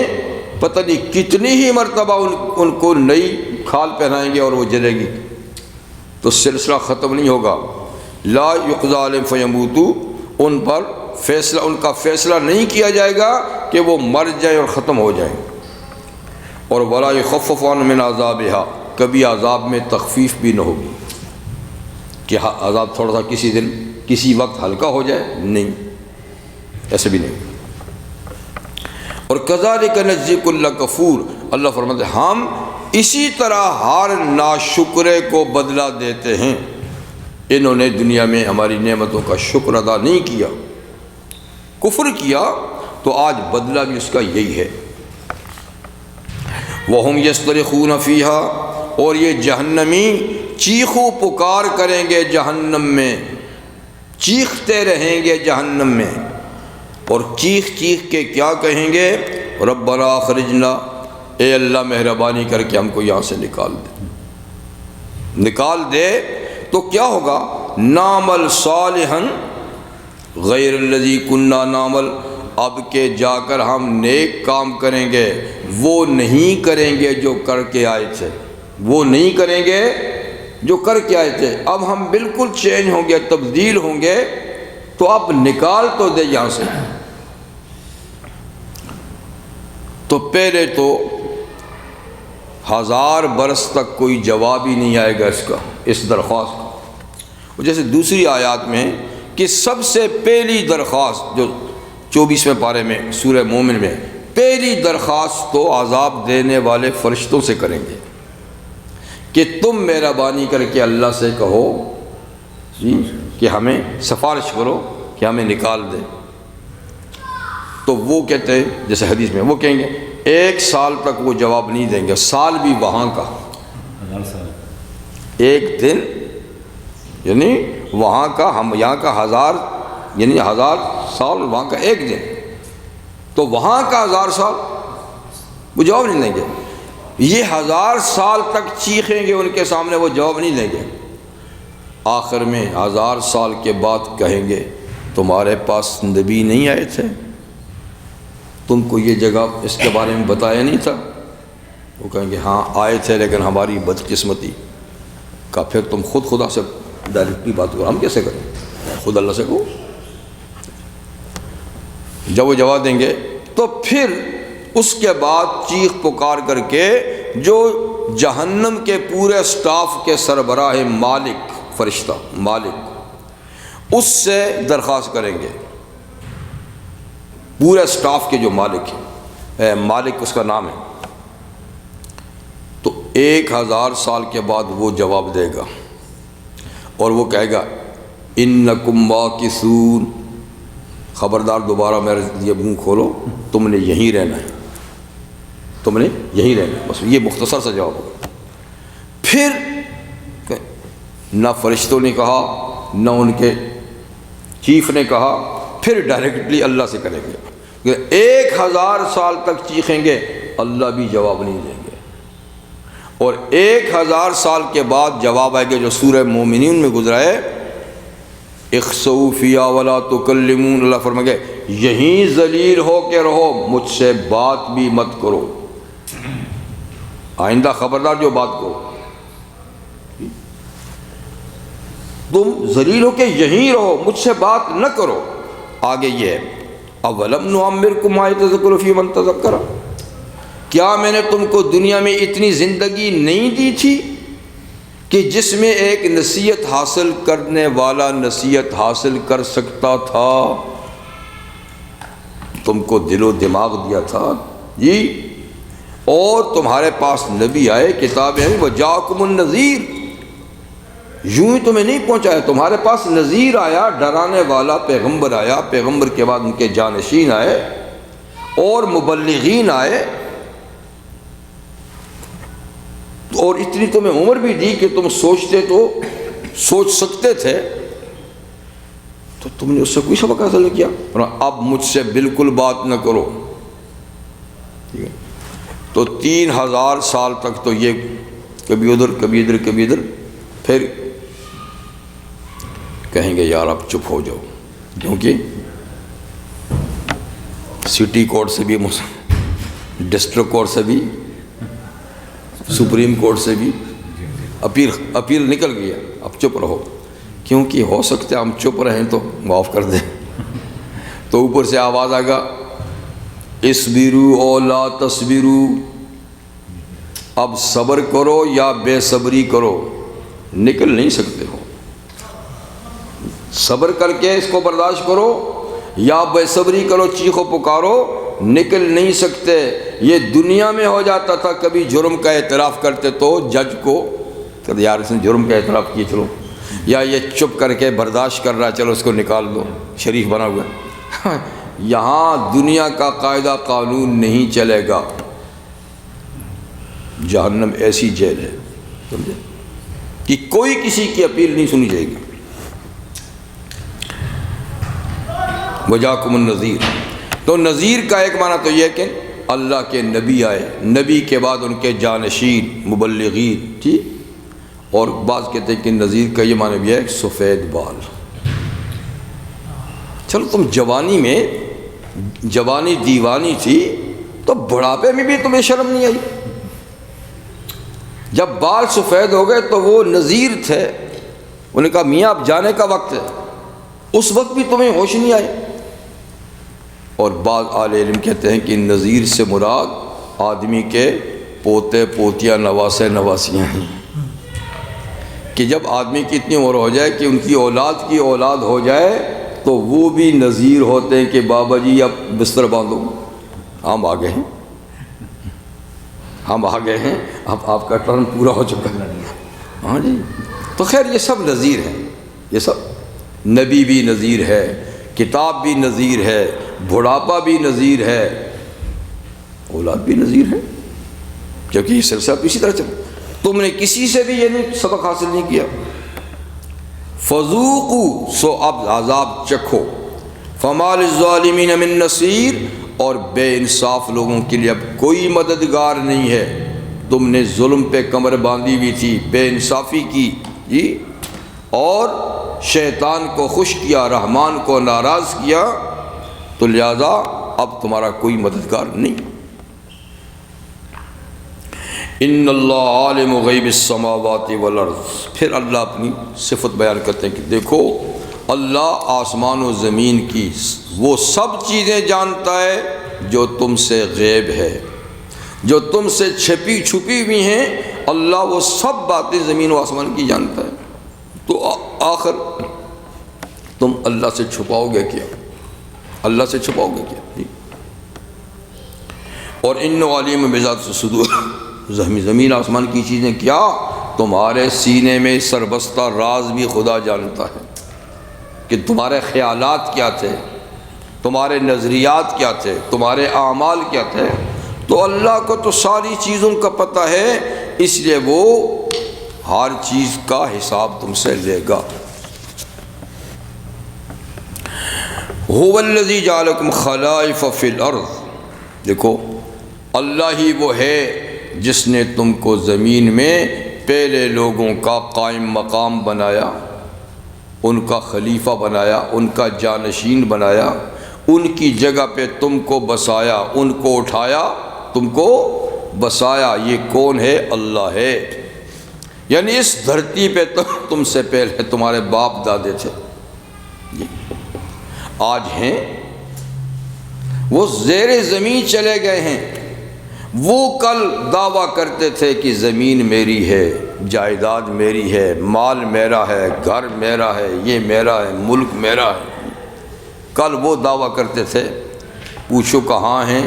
پتہ نہیں کتنی ہی مرتبہ ان کو نئی کھال پہنائیں گے اور وہ جلے گی، تو سلسلہ ختم نہیں ہوگا۔ لا یقضی علیہم فیموتوا، ان پر فیصلہ، ان کا فیصلہ نہیں کیا جائے گا کہ وہ مر جائیں اور ختم ہو جائیں، اور ولا یخفف عنہم من عذابہا، کبھی عذاب میں تخفیف بھی نہ ہوگی کہ عذاب تھوڑا سا کسی دن کسی وقت ہلکا ہو جائے، نہیں، ایسے بھی نہیں۔ اور کذالک نجزی کل کفور، اللہ فرماتے ہیں ہم اسی طرح ہر ناشکرے کو بدلہ دیتے ہیں، انہوں نے دنیا میں ہماری نعمتوں کا شکر ادا نہیں کیا، کفر کیا، تو آج بدلہ بھی اس کا یہی ہے۔ وَهُمْ يَصْطَرِخُونَ فِيهَا، اور یہ جہنمی چیخو پکار کریں گے جہنم میں، چیختے رہیں گے جہنم میں، اور چیخ کے کیا کہیں گے؟ ربنا اخرجنا، اے اللہ مہربانی کر کے ہم کو یہاں سے نکال دے، تو کیا ہوگا؟ نعمل صالحا غیر الذی کننا نعمل، اب کے جا کر ہم نیک کام کریں گے، وہ نہیں کریں گے جو کر کے آئے تھے، وہ نہیں کریں گے جو کر کے آئے تھے، اب ہم بالکل چینج ہوں گے، تبدیل ہوں گے، تو اب نکال تو دے یہاں سے۔ تو پہلے تو 1000 برس تک کوئی جواب ہی نہیں آئے گا اس درخواست کا، جیسے دوسری آیات میں کہ سب سے پہلی درخواست جو 24ویں پارے میں سورہ مومن میں، پہلی درخواست تو عذاب دینے والے فرشتوں سے کریں گے کہ تم مہربانی کر کے اللہ سے کہو جی کہ ہمیں سفارش کرو کہ ہمیں نکال دے، تو وہ کہتے ہیں جیسے حدیث میں وہ کہیں گے 1 سال تک وہ جواب نہیں دیں گے، سال بھی وہاں کا 1000 سال، ایک دن یعنی وہاں کا، ہم یہاں کا 1000 یعنی 1000 سال، وہاں کا ایک دن، تو وہاں کا 1000 سال وہ جواب نہیں دیں گے، یہ 1000 سال تک چیخیں گے ان کے سامنے، وہ جواب نہیں دیں گے، آخر میں 1000 سال کے بعد کہیں گے تمہارے پاس نبی نہیں آئے تھے، تم کو یہ جگہ اس کے بارے میں بتایا نہیں تھا؟ وہ کہیں گے ہاں آئے تھے لیکن ہماری بدقسمتی کا، پھر تم خود خدا سے ڈائریکٹلی بات کرو، ہم کیسے کریں، خود اللہ سے کہو۔ جب وہ جواب دیں گے تو پھر اس کے بعد چیخ پکار کر کے جو جہنم کے پورے سٹاف کے سربراہ مالک، فرشتہ مالک، اس سے درخواست کریں گے، پورے سٹاف کے جو مالک ہے، مالک اس کا نام ہے، تو 1000 سال کے بعد وہ جواب دے گا اور وہ کہے گا انکم ماکثون، خبردار دوبارہ میرے لیے منہ کھولو، تم نے یہیں رہنا ہے، تم نے یہیں رہنا ہے، بس یہ مختصر سا جواب ہوگا۔ پھر نہ فرشتوں نے کہا نہ ان کے چیف نے کہا، پھر ڈائریکٹلی اللہ سے کریں گے، 1000 سال تک چیخیں گے، اللہ بھی جواب نہیں دیں گے، اور 1000 سال کے بعد جواب آئے گا جو سورہ مومنین میں گزرا ہے، اخسؤوا فیہا ولا تکلمون، اللہ فرمائے گا یہیں ذلیل ہو کے رہو، مجھ سے بات بھی مت کرو، آئندہ خبردار جو بات کرو، تم ذلیل ہو کے یہیں رہو، مجھ سے بات نہ کرو۔ آگے یہ ہے اولم نعمرکم ما یتذکر فیہ من تذکر، کیا میں نے تم کو دنیا میں اتنی زندگی نہیں دی تھی کہ جس میں ایک نصیحت حاصل کرنے والا نصیحت حاصل کر سکتا تھا، تم کو دل و دماغ دیا تھا جی، اور تمہارے پاس نبی آئے، کتاب ہے، وجاءکم النذیر، یوں ہی تمہیں نہیں پہنچایا، تمہارے پاس نذیر آیا، ڈرانے والا پیغمبر آیا، پیغمبر کے بعد ان کے جانشین آئے اور مبلغین آئے، اور اتنی تمہیں عمر بھی دی کہ تم سوچ سکتے تھے، تو تم نے اس سے کوئی سبق حاصل نہیں کیا۔ اب مجھ سے بالکل بات نہ کرو، ٹھیک ہے؟ تو 3000 سال تک تو یہ کبھی ادھر کبھی ادھر کبھی ادھر، پھر کہیں گے یار اب چپ ہو جاؤ، کیونکہ سٹی کورٹ سے بھی، ڈسٹرکٹ کورٹ سے بھی، سپریم کورٹ سے بھی اپیل نکل گیا، اب چپ رہو، کیونکہ ہو سکتا ہے ہم چپ رہیں تو معاف کر دیں۔ تو اوپر سے آواز آگا اصبروا او لا تصبروا، اب صبر کرو یا بے صبری کرو، نکل نہیں سکتے ہو، صبر کر کے اس کو برداشت کرو یا بے صبری کرو، چیخو پکارو، نکل نہیں سکتے۔ یہ دنیا میں ہو جاتا تھا، کبھی جرم کا اعتراف کرتے تو جج کو کہتے یار اس نے جرم کا اعتراف کیے، چلو، یا یہ چپ کر کے برداشت کر رہا ہے، چلو اس کو نکال دو، شریف بنا ہوا ہے۔ یہاں دنیا کا قاعدہ قانون نہیں چلے گا، جہنم ایسی جیل ہے سمجھے کہ کوئی کسی کی اپیل نہیں سنی جائے گی۔ وجاکم النذیر، تو نذیر کا ایک معنی تو یہ کہ اللہ کے نبی آئے، نبی کے بعد ان کے جانشین مبلغین، ٹھیک، اور بعض کہتے ہیں کہ نذیر کا یہ معنی بھی ہے سفید بال۔ چلو تم جوانی دیوانی تھی تو بڑھاپے میں بھی تمہیں شرم نہیں آئی؟ جب بال سفید ہو گئے تو وہ نذیر تھے، انہوں نے کہا میاں اب جانے کا وقت ہے، اس وقت بھی تمہیں ہوش نہیں آئے؟ اور بعض اہل علم کہتے ہیں کہ نذیر سے مراد آدمی کے پوتے پوتیاں نواسے نواسیاں ہیں، کہ جب آدمی کی اتنی عمر ہو جائے کہ ان کی اولاد کی اولاد ہو جائے تو وہ بھی نذیر ہوتے ہیں کہ بابا جی اب بستر باندھو، ہم آ گئے ہیں، ہم آ گئے ہیں، اب آپ کا ٹرن پورا ہو چکا ہے۔ ہاں جی، تو خیر یہ سب نذیر ہیں، یہ سب، نبی بھی نذیر ہے، کتاب بھی نذیر ہے، بڑھاپا بھی نذیر ہے، اولاد بھی نذیر ہے، کیونکہ یہ سلسلہ اسی طرح چلے۔ تم نے کسی سے بھی یہ نہیں سبق حاصل نہیں کیا۔ فذوقوا، سو اب عذاب چکھو، فما للظالمین من نصیر، اور بے انصاف لوگوں کے لیے اب کوئی مددگار نہیں ہے۔ تم نے ظلم پہ کمر باندھی ہوئی تھی، بے انصافی کی جی، اور شیطان کو خوش کیا، رحمان کو ناراض کیا، تو لہذا اب تمہارا کوئی مددگار نہیں۔ ان اللہ عالم غیب السماوات والارض، پھر اللہ اپنی صفت بیان کرتے ہیں کہ دیکھو اللہ آسمان و زمین کی وہ سب چیزیں جانتا ہے جو تم سے غیب ہے، جو تم سے چھپی چھپی ہوئی ہیں، اللہ وہ سب باتیں زمین و آسمان کی جانتا ہے۔ تو آخر تم اللہ سے چھپاؤ گے کیا؟ اللہ سے چھپاؤ گے کیا؟ اور ان علیم بذات الصدور، زمین آسمان کی چیزیں کیا، تمہارے سینے میں سربستہ راز بھی خدا جانتا ہے کہ تمہارے خیالات کیا تھے، تمہارے نظریات کیا تھے، تمہارے اعمال کیا تھے۔ تو اللہ کو تو ساری چیزوں کا پتہ ہے، اس لیے وہ ہر چیز کا حساب تم سے لے گا۔ هو الذی جعلکم خلائف فی الارض، دیکھو اللہ ہی وہ ہے جس نے تم کو زمین میں پہلے لوگوں کا قائم مقام بنایا، ان کا خلیفہ بنایا، ان کا جانشین بنایا، ان کی جگہ پہ تم کو بسایا، ان کو اٹھایا، تم کو بسایا۔ یہ کون ہے؟ اللہ ہے۔ یعنی اس دھرتی پہ تم سے پہلے تمہارے باپ دادے تھے، آج ہیں، وہ زیر زمین چلے گئے ہیں۔ وہ کل دعویٰ کرتے تھے کہ زمین میری ہے، جائیداد میری ہے، مال میرا ہے، گھر میرا ہے، یہ میرا ہے، ملک میرا ہے، کل وہ دعویٰ کرتے تھے۔ پوچھو کہاں ہیں؟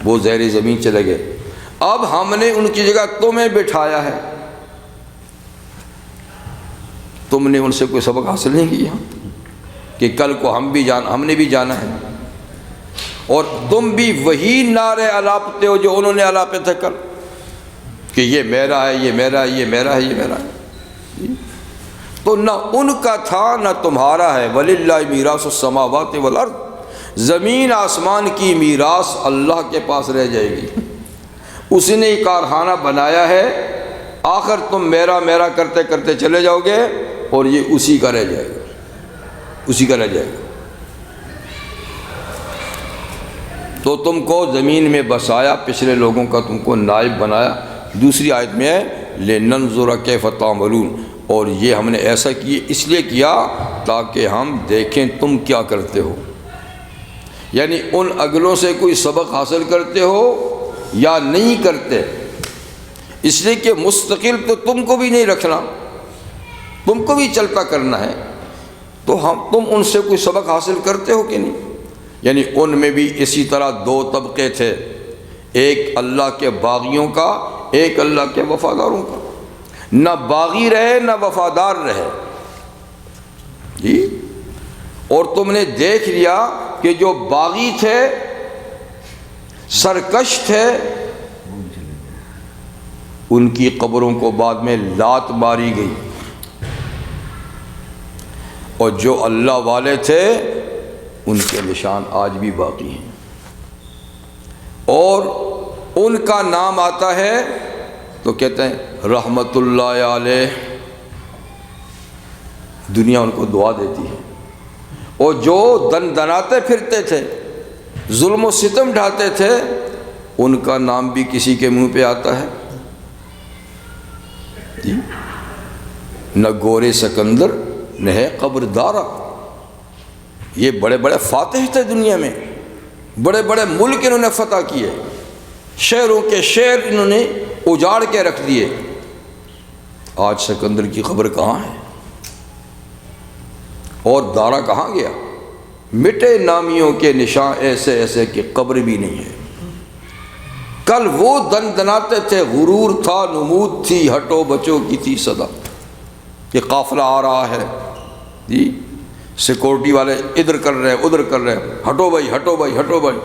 وہ زیر زمین چلے گئے۔ اب ہم نے ان کی جگہ تمہیں بٹھایا ہے، تم نے ان سے کوئی سبق حاصل نہیں کیا کہ کل کو ہم نے بھی جانا ہے؟ اور تم بھی وہی نعرے الاپتے ہو جو انہوں نے الاپے تھے کل، کہ یہ میرا ہے، یہ میرا ہے، یہ میرا ہے، یہ میرا ہے۔ تو نہ ان کا تھا نہ تمہارا ہے۔ وَلِلَّهِ مِيرَاثُ السَّمَاوَاتِ وَالْأَرْضِ، زمین آسمان کی میراث اللہ کے پاس رہ جائے گی۔ اس نے کارخانہ بنایا ہے، آخر تم میرا میرا کرتے کرتے چلے جاؤ گے اور یہ اسی کا رہ جائے گا، اسی کا رہ جائے گا۔ تو تم کو زمین میں بسایا، پچھلے لوگوں کا تم کو نائب بنایا۔ دوسری آیت میں ہے لِنَنظُرَ كَيْفَ تَعْمَلُونَ، اور یہ ہم نے ایسا کیا، اس لیے کیا تاکہ ہم دیکھیں تم کیا کرتے ہو، یعنی ان اگلوں سے کوئی سبق حاصل کرتے ہو یا نہیں کرتے۔ اس لیے کہ مستقل تو تم کو بھی نہیں رکھنا، تم کو بھی چلتا کرنا ہے، تو تم ان سے کوئی سبق حاصل کرتے ہو کہ نہیں؟ یعنی ان میں بھی اسی طرح دو طبقے تھے، ایک اللہ کے باغیوں کا، ایک اللہ کے وفاداروں کا۔ نہ باغی رہے نہ وفادار رہے جی۔ اور تم نے دیکھ لیا کہ جو باغی تھے، سرکش تھے، ان کی قبروں کو بعد میں لات ماری گئی، اور جو اللہ والے تھے ان کے نشان آج بھی باقی ہیں، اور ان کا نام آتا ہے تو کہتے ہیں رحمت اللہ علیہ، دنیا ان کو دعا دیتی ہے۔ اور جو دن دناتے پھرتے تھے، ظلم و ستم ڈھاتے تھے، ان کا نام بھی کسی کے منہ پہ آتا ہے جی۔ نہ گورے سکندر نہ ہے قبر دارا، یہ بڑے بڑے فاتح تھے دنیا میں، بڑے بڑے ملک انہوں نے فتح کیے، شہروں کے شہر انہوں نے اجاڑ کے رکھ دیے۔ آج سکندر کی قبر کہاں ہے اور دارا کہاں گیا؟ مٹے نامیوں کے نشان ایسے ایسے کہ قبر بھی نہیں ہے۔ کل وہ دن دناتے تھے، غرور تھا، نمود تھی، ہٹو بچو کی تھی صدا، کہ قافلہ آ رہا ہے جی، سیکورٹی والے ادھر کر رہے ادھر کر رہے، ہٹو بھائی ہٹو بھائی ہٹو بھائی،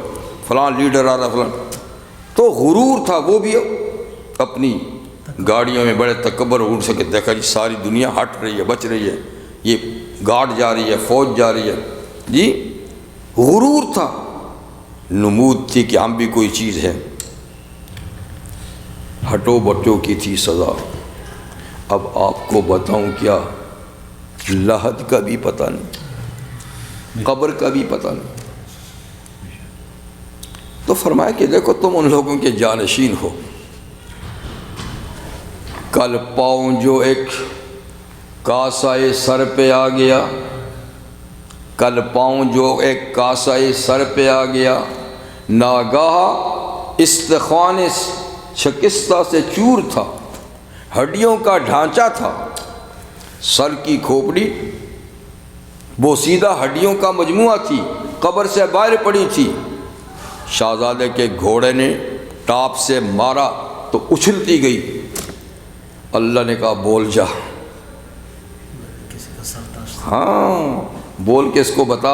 فلاں لیڈر آ رہا فلاں۔ تو غرور تھا، وہ بھی اپنی گاڑیوں میں بڑے تکبر اڑ سکے، دیکھا جی ساری دنیا ہٹ رہی ہے، بچ رہی ہے، یہ گارڈ جا رہی ہے، فوج جا رہی ہے جی۔ غرور تھا، نمود تھی کہ ہم بھی کوئی چیز ہے، ہٹو بٹو کی تھی سزا۔ اب آپ کو بتاؤں کیا، لحد کا بھی پتہ نہیں، قبر کا بھی پتہ نہیں۔ تو فرمایا کہ دیکھو تم ان لوگوں کے جانشین ہو۔ کل پاؤں جو ایک کاسائے سر پہ آ گیا، کل پاؤں جو ایک کاسائے سر پہ آ گیا، ناگاہ استخوان شکستہ سے چور تھا، ہڈیوں کا ڈھانچہ تھا، سر کی کھوپڑی بوسیدہ ہڈیوں کا مجموعہ تھی، قبر سے باہر پڑی تھی۔ شہزادے کے گھوڑے نے ٹاپ سے مارا تو اچھلتی گئی، اللہ نے کہا بول جا، ہاں بول کے اس کو بتا۔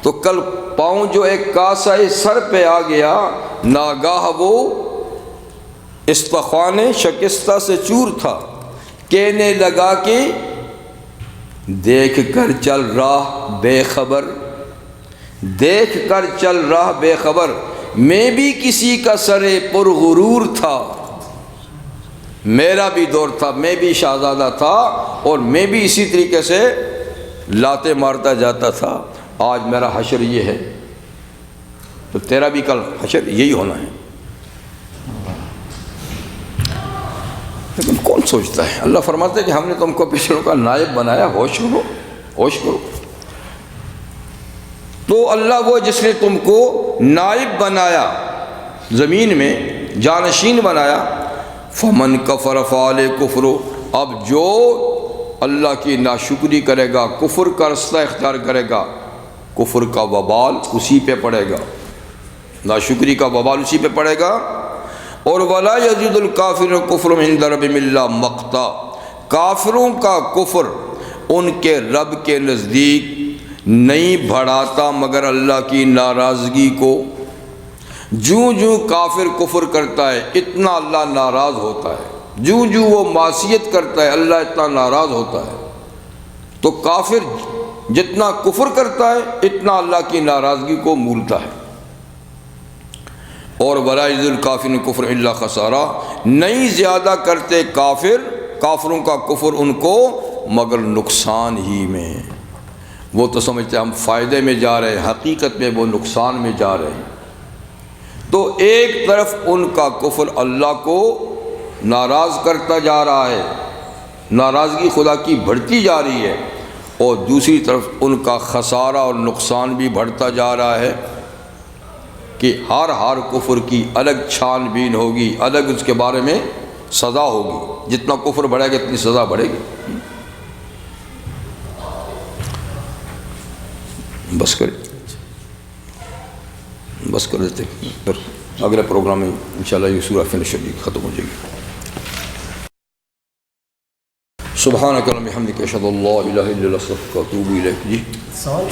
تو کل پاؤں جو ایک کاسائے سر پہ آ گیا، ناگاہ وہ استخوان شکستہ سے چور تھا، کہنے لگا کہ دیکھ کر چل راہ بے خبر، دیکھ کر چل راہ بے خبر، میں بھی کسی کا سرے پر غرور تھا، میرا بھی دور تھا، میں بھی شہزادہ تھا اور میں بھی اسی طریقے سے لاتے مارتا جاتا تھا۔ آج میرا حشر یہ ہے تو تیرا بھی کل حشر یہی ہونا ہے۔ لیکن کون سوچتا ہے؟ اللہ فرماتے ہیں کہ ہم نے تم کو پچھلوں کا نائب بنایا، ہوش کرو ہوش کرو۔ تو اللہ وہ جس نے تم کو نائب بنایا، زمین میں جانشین بنایا، فمن کفر فعلیہ کفر، اب جو اللہ کی ناشکری کرے گا، کفر کا رستہ اختیار کرے گا، کفر کا وبال اسی پہ پڑے گا، ناشکری کا وبال اسی پہ پڑے گا۔ اور ولا یزید الکافر کفر عند ربہم الا مقتا، کافروں کا کفر ان کے رب کے نزدیک نہیں بڑھاتا مگر اللہ کی ناراضگی کو۔ جوں جوں کافر کفر کرتا ہے اتنا اللہ ناراض ہوتا ہے، جوں جوں وہ معصیت کرتا ہے اللہ اتنا ناراض ہوتا ہے۔ تو کافر جتنا کفر کرتا ہے اتنا اللہ کی ناراضگی کو مولتا ہے۔ اور ولا یزید الکافرین کفر الا خسارا، نہیں زیادہ کرتے کافروں کا کفر ان کو مگر نقصان ہی میں۔ وہ تو سمجھتے ہیں ہم فائدے میں جا رہے ہیں، حقیقت میں وہ نقصان میں جا رہے ہیں۔ تو ایک طرف ان کا کفر اللہ کو ناراض کرتا جا رہا ہے، ناراضگی خدا کی بڑھتی جا رہی ہے، اور دوسری طرف ان کا خسارہ اور نقصان بھی بڑھتا جا رہا ہے کہ ہر کفر کی الگ چھان بین ہوگی، الگ اس کے بارے میں سزا ہوگی۔ جتنا کفر بڑھے گا اتنی سزا بڑھے گی۔ بس کر دیتے ہیں، پھر اگلے پروگرام میں انشاءاللہ یہ سورہ فنش ہوگی، ختم ہو جائے گی۔ سبحانک اللہم وبحمدک اشہد ان لا الہ الا انت استغفرک و اتوب الیک۔ جی سوال